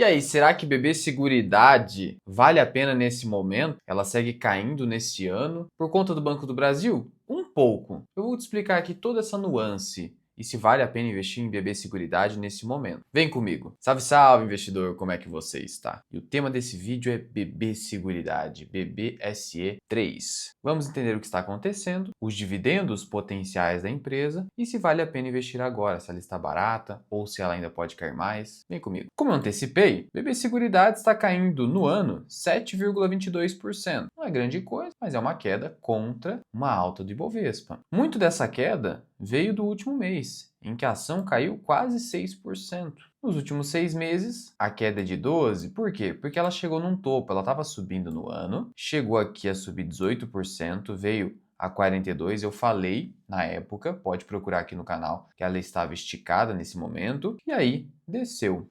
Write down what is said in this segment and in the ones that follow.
E aí, será que BB Seguridade vale a pena nesse momento? Ela segue caindo nesse ano por conta do Banco do Brasil? Um pouco. Eu vou te explicar aqui toda essa nuance e se vale a pena investir em BB Seguridade nesse momento. Vem comigo. Salve, salve, investidor, como é que você está? E o tema desse vídeo é BB Seguridade, BBSE3. Vamos entender o que está acontecendo, os dividendos potenciais da empresa e se vale a pena investir agora, se ela está barata ou se ela ainda pode cair mais. Vem comigo. Como eu antecipei, BB Seguridade está caindo no ano 7,22%. Não é grande coisa, mas é uma queda contra uma alta do Ibovespa. Muito dessa queda veio do último mês, em que a ação caiu quase 6%. Nos últimos 6 meses, a queda é de 12%. Por quê? Porque ela chegou num topo, ela estava subindo no ano, chegou aqui a subir 18%, veio a 42%. Eu falei na época, pode procurar aqui no canal, que ela estava esticada nesse momento, e aí desceu.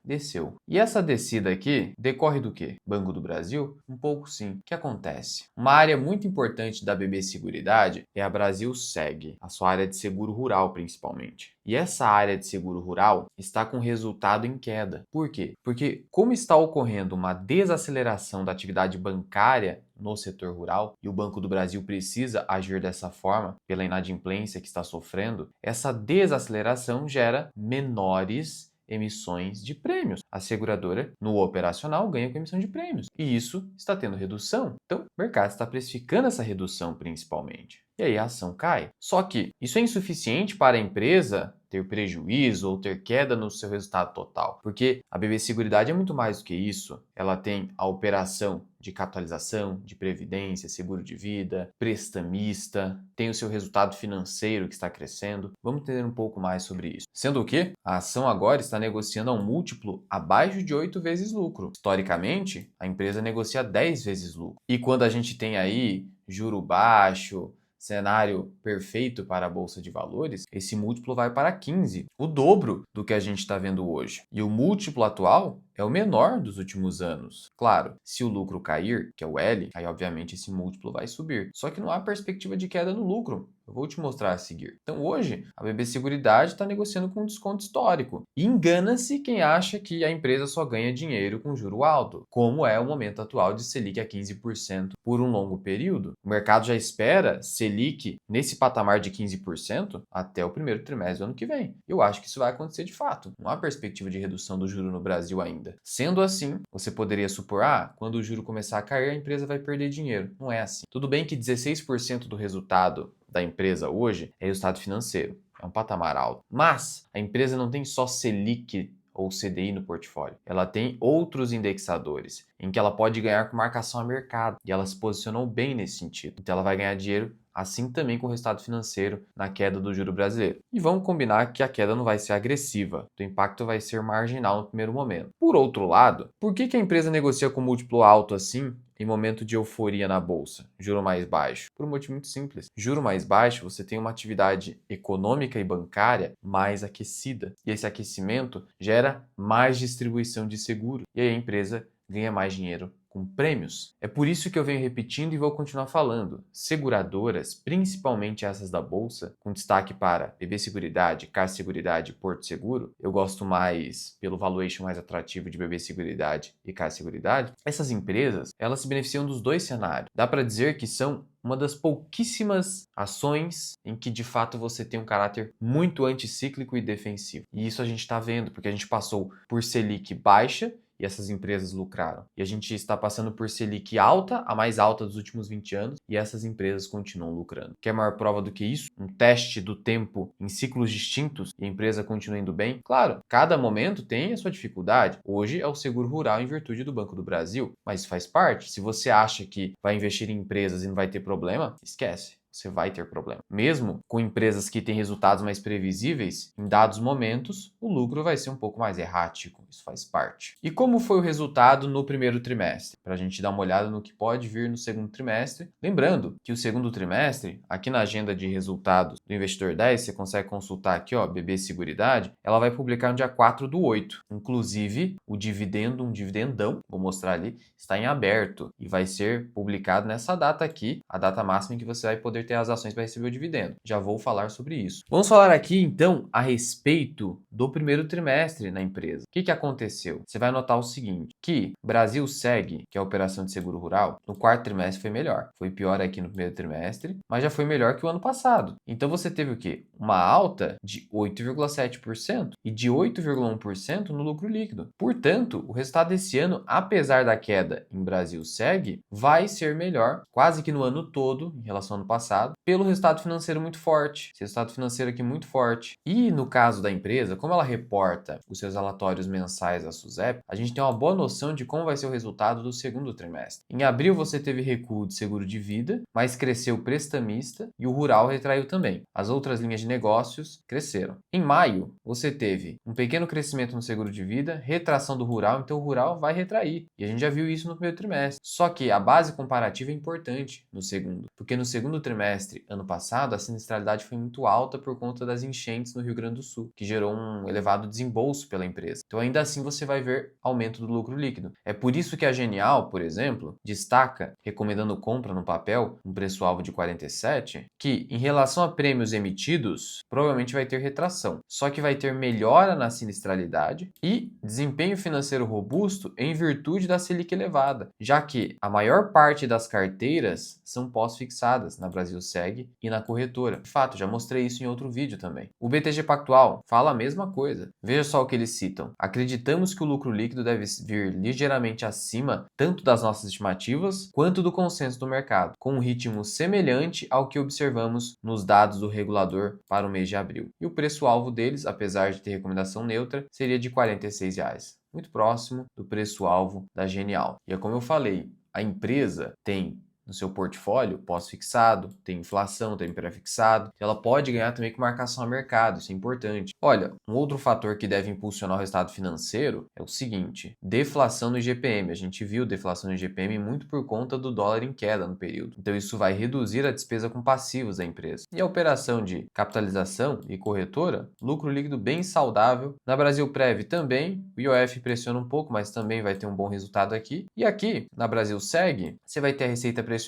E essa descida aqui decorre do quê? Banco do Brasil? Um pouco sim. O que acontece? Uma área muito importante da BB Seguridade é a Brasilseg, a sua área de seguro rural principalmente. E essa área de seguro rural está com resultado em queda. Por quê? Porque como está ocorrendo uma desaceleração da atividade bancária no setor rural e o Banco do Brasil precisa agir dessa forma pela inadimplência que está sofrendo, essa desaceleração gera menores emissões de prêmios. A seguradora, no operacional, ganha com emissão de prêmios. E isso está tendo redução. Então, o mercado está precificando essa redução principalmente. E aí a ação cai. Só que isso é insuficiente para a empresa ter prejuízo ou ter queda no seu resultado total. Porque a BB Seguridade é muito mais do que isso. Ela tem a operação de capitalização, de previdência, seguro de vida, prestamista, tem o seu resultado financeiro que está crescendo. Vamos entender um pouco mais sobre isso. Sendo o que a ação agora está negociando a um múltiplo abaixo de 8 vezes lucro. Historicamente, a empresa negocia 10 vezes lucro. E quando a gente tem aí juro baixo, cenário perfeito para a Bolsa de Valores, esse múltiplo vai para 15, o dobro do que a gente está vendo hoje. E o múltiplo atual é o menor dos últimos anos. Claro, se o lucro cair, que é o L, aí obviamente esse múltiplo vai subir. Só que não há perspectiva de queda no lucro. Eu vou te mostrar a seguir. Então hoje, a BB Seguridade está negociando com um desconto histórico. E engana-se quem acha que a empresa só ganha dinheiro com juro alto, como é o momento atual de Selic a 15% por um longo período. O mercado já espera Selic nesse patamar de 15% até o primeiro trimestre do ano que vem. Eu acho que isso vai acontecer de fato. Não há perspectiva de redução do juro no Brasil ainda. Sendo assim, você poderia supor, quando o juro começar a cair, a empresa vai perder dinheiro. Não é assim. Tudo bem que 16% do resultado da empresa hoje é resultado financeiro. É um patamar alto. Mas a empresa não tem só Selic ou CDI no portfólio. Ela tem outros indexadores em que ela pode ganhar com marcação a mercado. E ela se posicionou bem nesse sentido. Então ela vai ganhar dinheiro assim também com o resultado financeiro na queda do juro brasileiro. E vamos combinar que a queda não vai ser agressiva, o impacto vai ser marginal no primeiro momento. Por outro lado, por que a empresa negocia com múltiplo alto assim em momento de euforia na bolsa? Juro mais baixo. Por um motivo muito simples. Juro mais baixo, você tem uma atividade econômica e bancária mais aquecida. E esse aquecimento gera mais distribuição de seguro. E aí a empresa ganha mais dinheiro com prêmios. É por isso que eu venho repetindo e vou continuar falando. Seguradoras, principalmente essas da Bolsa, com destaque para BB Seguridade, Car Seguridade e Porto Seguro, eu gosto mais pelo valuation mais atrativo de BB Seguridade e Car Seguridade. Essas empresas, elas se beneficiam dos dois cenários. Dá para dizer que são uma das pouquíssimas ações em que de fato você tem um caráter muito anticíclico e defensivo. E isso a gente está vendo, porque a gente passou por Selic baixa e essas empresas lucraram. E a gente está passando por Selic alta, a mais alta dos últimos 20 anos, e essas empresas continuam lucrando. Quer maior prova do que isso? Um teste do tempo em ciclos distintos e a empresa continua indo bem? Claro, cada momento tem a sua dificuldade. Hoje é o seguro rural em virtude do Banco do Brasil, mas isso faz parte. Se você acha que vai investir em empresas e não vai ter problema, esquece. Você vai ter problema. Mesmo com empresas que têm resultados mais previsíveis, em dados momentos, o lucro vai ser um pouco mais errático. Isso faz parte. E como foi o resultado no primeiro trimestre? Para a gente dar uma olhada no que pode vir no segundo trimestre. Lembrando que o segundo trimestre, aqui na agenda de resultados do Investidor 10, você consegue consultar aqui, BB Seguridade, ela vai publicar no dia 4/8. Inclusive, o dividendo, um dividendão, vou mostrar ali, está em aberto e vai ser publicado nessa data aqui, a data máxima em que você vai poder poder ter as ações para receber o dividendo. Já vou falar sobre isso. Vamos falar aqui, então, a respeito do primeiro trimestre na empresa. O que aconteceu? Você vai notar o seguinte, que Brasil Seg, que é a operação de seguro rural, no quarto trimestre foi melhor. Foi pior aqui no primeiro trimestre, mas já foi melhor que o ano passado. Então você teve o quê? Uma alta de 8,7% e de 8,1% no lucro líquido. Portanto, o resultado desse ano, apesar da queda em Brasil Seg, vai ser melhor, quase que no ano todo, em relação ao ano passado, pelo resultado financeiro muito forte. Esse resultado financeiro aqui muito forte. E no caso da empresa, como ela reporta os seus relatórios mensais à SUSEP, a gente tem uma boa noção de como vai ser o resultado do segundo trimestre. Em abril você teve recuo de seguro de vida, mas cresceu o prestamista e o rural retraiu também. As outras linhas de negócios cresceram. Em maio, você teve um pequeno crescimento no seguro de vida, retração do rural, então o rural vai retrair. E a gente já viu isso no primeiro trimestre. Só que a base comparativa é importante no segundo, porque no segundo trimestre, ano passado, a sinistralidade foi muito alta por conta das enchentes no Rio Grande do Sul, que gerou um elevado desembolso pela empresa. Então ainda assim você vai ver aumento do lucro líquido. É por isso que a Genial, por exemplo, destaca, recomendando compra no papel, um preço-alvo de 47, que em relação a prêmios emitidos, provavelmente vai ter retração. Só que vai ter melhora na sinistralidade e desempenho financeiro robusto em virtude da Selic elevada, já que a maior parte das carteiras são pós-fixadas na Brasil Seg e na corretora. De fato, já mostrei isso em outro vídeo também. O BTG Pactual fala a mesma coisa. Veja só o que eles citam. Acreditamos que o lucro líquido deve vir ligeiramente acima tanto das nossas estimativas quanto do consenso do mercado, com um ritmo semelhante ao que observamos nos dados do regulador para o mês de abril. E o preço-alvo deles, apesar de ter recomendação neutra, seria de R$ 46, muito próximo do preço-alvo da Genial. E é como eu falei, a empresa tem no seu portfólio pós-fixado, tem inflação, tem pré-fixado, ela pode ganhar também com marcação a mercado, isso é importante. Olha, um outro fator que deve impulsionar o resultado financeiro é o seguinte, deflação no IGPM. A gente viu deflação no IGPM muito por conta do dólar em queda no período. Então isso vai reduzir a despesa com passivos da empresa. E a operação de capitalização e corretora, lucro líquido bem saudável. Na Brasilprev também, o IOF pressiona um pouco, mas também vai ter um bom resultado aqui. E aqui, na Brasil Seg, você vai ter a receita pressionada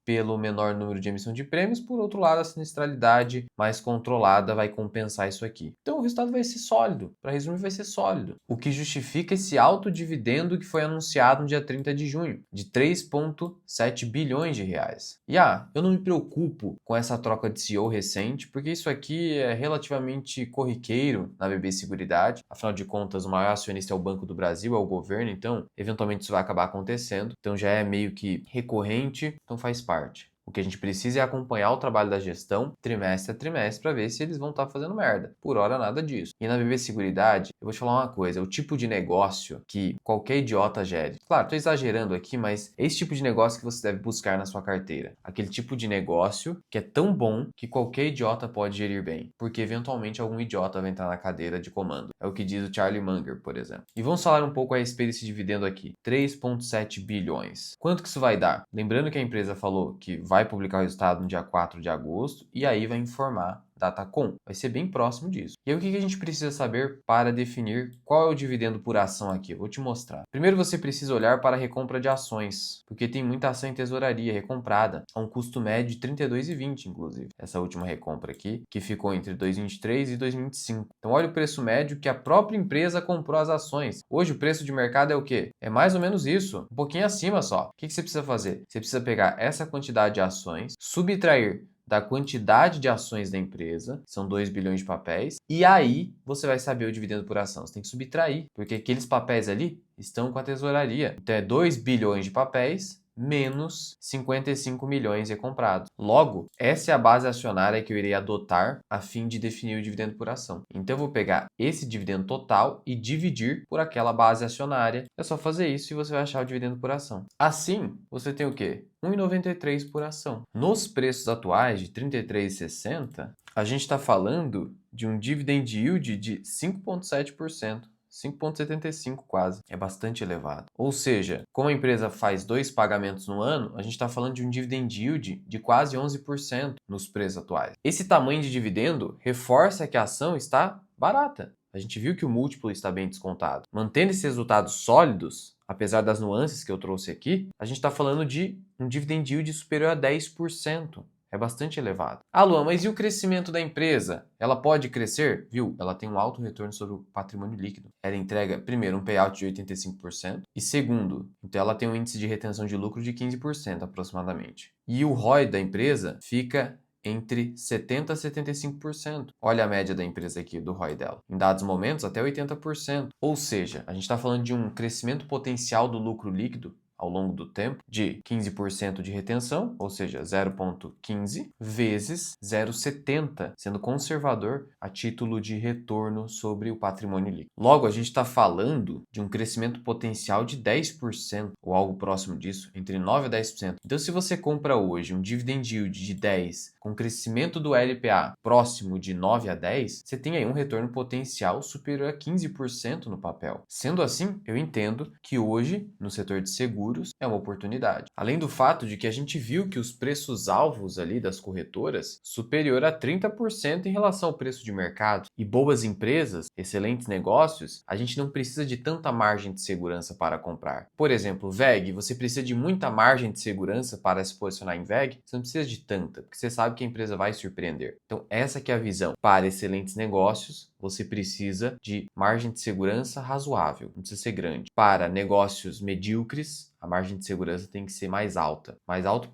pelo menor número de emissão de prêmios, por outro lado, a sinistralidade mais controlada vai compensar isso aqui. Então o resultado vai ser sólido, para resumir, vai ser sólido. O que justifica esse alto dividendo que foi anunciado no dia 30 de junho, de 3,7 bilhões de reais. E eu não me preocupo com essa troca de CEO recente, porque isso aqui é relativamente corriqueiro na BB Seguridade. Afinal de contas, o maior acionista é o Banco do Brasil, é o governo, então eventualmente isso vai acabar acontecendo. Então já é meio que recorrente, então faz parte. O que a gente precisa é acompanhar o trabalho da gestão trimestre a trimestre para ver se eles vão estar fazendo merda. Por hora, nada disso. E na BB Seguridade, eu vou te falar uma coisa, é o tipo de negócio que qualquer idiota gere. Claro, estou exagerando aqui, mas é esse tipo de negócio que você deve buscar na sua carteira. Aquele tipo de negócio que é tão bom que qualquer idiota pode gerir bem, porque eventualmente algum idiota vai entrar na cadeira de comando. É o que diz o Charlie Munger, por exemplo. E vamos falar um pouco a respeito desse dividendo aqui. 3,7 bilhões. Quanto que isso vai dar? Lembrando que a empresa falou que vai publicar o resultado no dia 4 de agosto e aí vai informar Datacom. Vai ser bem próximo disso. E aí o que a gente precisa saber para definir qual é o dividendo por ação aqui? Eu vou te mostrar. Primeiro você precisa olhar para a recompra de ações, porque tem muita ação em tesouraria recomprada a um custo médio de R$ 32,20, inclusive. Essa última recompra aqui, que ficou entre 2023 e 2025. Então olha o preço médio que a própria empresa comprou as ações. Hoje o preço de mercado é o quê? É mais ou menos isso, um pouquinho acima só. O que você precisa fazer? Você precisa pegar essa quantidade de ações, subtrair da quantidade de ações da empresa, são 2 bilhões de papéis, e aí você vai saber o dividendo por ação. Você tem que subtrair, porque aqueles papéis ali estão com a tesouraria. Então é 2 bilhões de papéis menos 55 milhões recomprados. Logo, essa é a base acionária que eu irei adotar a fim de definir o dividendo por ação. Então eu vou pegar esse dividendo total e dividir por aquela base acionária. É só fazer isso e você vai achar o dividendo por ação. Assim, você tem o quê? 1,93 por ação. Nos preços atuais de 33,60, a gente está falando de um dividend yield de 5,7%. 5,75 quase, é bastante elevado. Ou seja, como a empresa faz 2 pagamentos no ano, a gente está falando de um dividend yield de quase 11% nos preços atuais. Esse tamanho de dividendo reforça que a ação está barata. A gente viu que o múltiplo está bem descontado. Mantendo esses resultados sólidos, apesar das nuances que eu trouxe aqui, a gente está falando de um dividend yield superior a 10%. É bastante elevado. Ah, Luan, mas e o crescimento da empresa? Ela pode crescer? Viu? Ela tem um alto retorno sobre o patrimônio líquido. Ela entrega, primeiro, um payout de 85% e segundo, então ela tem um índice de retenção de lucro de 15% aproximadamente. E o ROI da empresa fica entre 70% a 75%. Olha a média da empresa aqui, do ROI dela. Em dados momentos, até 80%. Ou seja, a gente está falando de um crescimento potencial do lucro líquido ao longo do tempo de 15% de retenção, ou seja, 0,15 vezes 0,70, sendo conservador a título de retorno sobre o patrimônio líquido. Logo, a gente está falando de um crescimento potencial de 10% ou algo próximo disso, entre 9% a 10%. Então, se você compra hoje um dividend yield de 10 com crescimento do LPA próximo de 9 a 10, você tem aí um retorno potencial superior a 15% no papel. Sendo assim, eu entendo que hoje, no setor de seguros, é uma oportunidade. Além do fato de que a gente viu que os preços-alvos ali das corretoras superior a 30% em relação ao preço de mercado. E boas empresas, excelentes negócios, a gente não precisa de tanta margem de segurança para comprar. Por exemplo, VEG, você precisa de muita margem de segurança para se posicionar em VEG? Você não precisa de tanta, porque você sabe que a empresa vai surpreender. Então, essa que é a visão. Para excelentes negócios, você precisa de margem de segurança razoável, não precisa ser grande. Para negócios medíocres, a margem de segurança tem que ser mais alto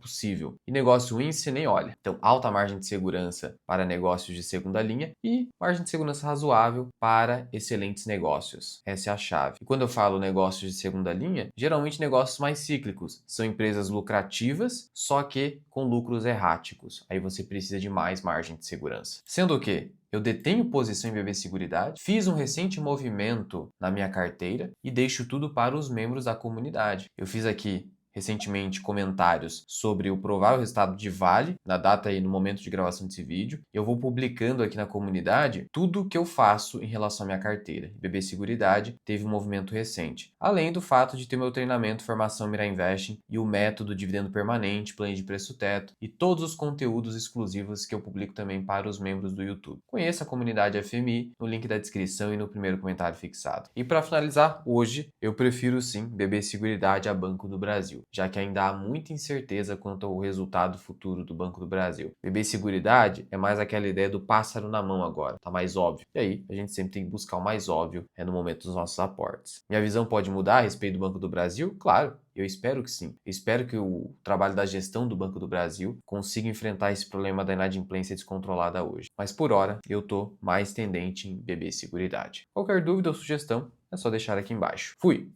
possível. E negócio ruim você nem olha. Então, alta margem de segurança para negócios de segunda linha e margem de segurança razoável para excelentes negócios. Essa é a chave. E quando eu falo negócios de segunda linha, geralmente negócios mais cíclicos. São empresas lucrativas, só que com lucros erráticos. Aí você precisa de mais margem de segurança. Sendo o quê? Eu detenho posição em BB Seguridade, fiz um recente movimento na minha carteira e deixo tudo para os membros da comunidade. Eu fiz aqui recentemente comentários sobre o provável resultado de Vale, na data e no momento de gravação desse vídeo. Eu vou publicando aqui na comunidade tudo o que eu faço em relação à minha carteira. BB Seguridade teve um movimento recente. Além do fato de ter meu treinamento, formação Mira Investing e o método dividendo permanente, plano de preço teto e todos os conteúdos exclusivos que eu publico também para os membros do YouTube. Conheça a comunidade FMI no link da descrição e no primeiro comentário fixado. E para finalizar, hoje eu prefiro sim BB Seguridade a Banco do Brasil, já que ainda há muita incerteza quanto ao resultado futuro do Banco do Brasil. BB Seguridade é mais aquela ideia do pássaro na mão agora, tá mais óbvio. E aí, a gente sempre tem que buscar o mais óbvio no momento dos nossos aportes. Minha visão pode mudar a respeito do Banco do Brasil? Claro, eu espero que sim. Eu espero que o trabalho da gestão do Banco do Brasil consiga enfrentar esse problema da inadimplência descontrolada hoje. Mas por hora, eu tô mais tendente em BB Seguridade. Qualquer dúvida ou sugestão, é só deixar aqui embaixo. Fui!